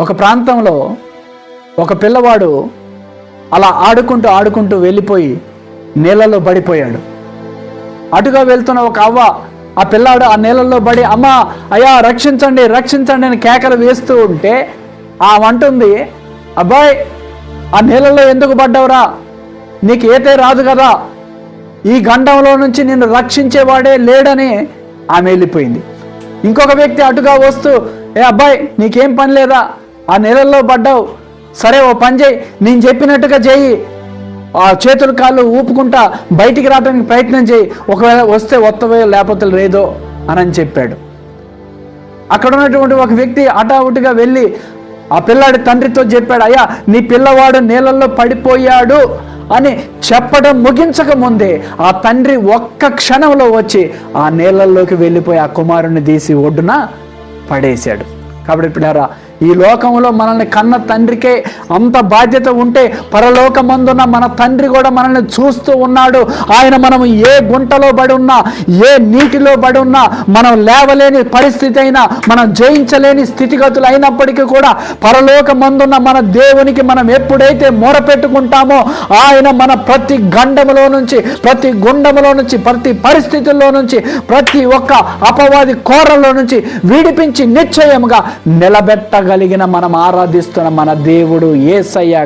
ఒక ప్రాంతంలో ఒక పిల్లవాడు అలా ఆడుకుంటూ వెళ్ళిపోయి నీళ్ళలో పడిపోయాడు. అటుగా వెళ్తున్న ఒక అవ్వ ఆ పిల్లాడు ఆ నీళ్ళల్లో పడి, అమ్మ అయ్యా రక్షించండి రక్షించండి అని కేకలు వేస్తూ ఉంటే అంటుంది, అబ్బాయి ఆ నీళ్ళల్లో ఎందుకు పడ్డావురా, నీకు ఈతే రాదు కదా, ఈ గండంలో నుంచి నిన్ను రక్షించేవాడే లేడని ఆమె వెళ్ళిపోయింది. ఇంకొక వ్యక్తి అటుగా వస్తూ, అబ్బాయి నీకేం పని లేదా, ఆ నీళ్ళల్లో పడ్డావు, సరే ఓ పని చేయి, నేను చెప్పినట్టుగా చేయి, ఆ చేతులు కాళ్ళు ఊపుకుంటా బయటికి రావడానికి ప్రయత్నం చేయి, ఒకవేళ వస్తే వత్తవే లేకపోతే లేదో అని చెప్పాడు. అక్కడ ఉన్నటువంటి ఒక వ్యక్తి అటావుటిగా వెళ్ళి ఆ పిల్లాడి తండ్రితో చెప్పాడు, అయ్యా నీ పిల్లవాడు నీళ్ళల్లో పడిపోయాడు అని చెప్పడం ముగించక ముందే ఆ తండ్రి ఒక్క క్షణంలో వచ్చి ఆ నీళ్ళల్లోకి వెళ్ళిపోయి ఆ కుమారుణ్ణి తీసి ఒడ్డున పడేశాడు. కాబట్టి పిల్లారా, ఈ లోకంలో మనల్ని కన్న తండ్రికే అంత బాధ్యత ఉంటే పరలోకమందున్న మన తండ్రి కూడా మనల్ని చూస్తూ ఉన్నాడు. ఆయన మనం ఏ గుంటలో పడి ఉన్నా, ఏ నీటిలో పడి ఉన్నా, మనం లేవలేని పరిస్థితి అయినా, మనం జయించలేని స్థితిగతులు అయినప్పటికీ కూడా పరలోకమందున్న మన దేవునికి మనం ఎప్పుడైతే మొరపెట్టుకుంటామో ఆయన మన ప్రతి గండములో నుంచి, ప్రతి గుండములో నుంచి, ప్రతి పరిస్థితుల్లో నుంచి, ప్రతి ఒక్క అపవాది కోరలో నుంచి విడిపించి నిశ్చయముగా నిలబెట్టగలిగిన మనం ఆరాధిస్తున్న మన దేవుడు యేసయ్య.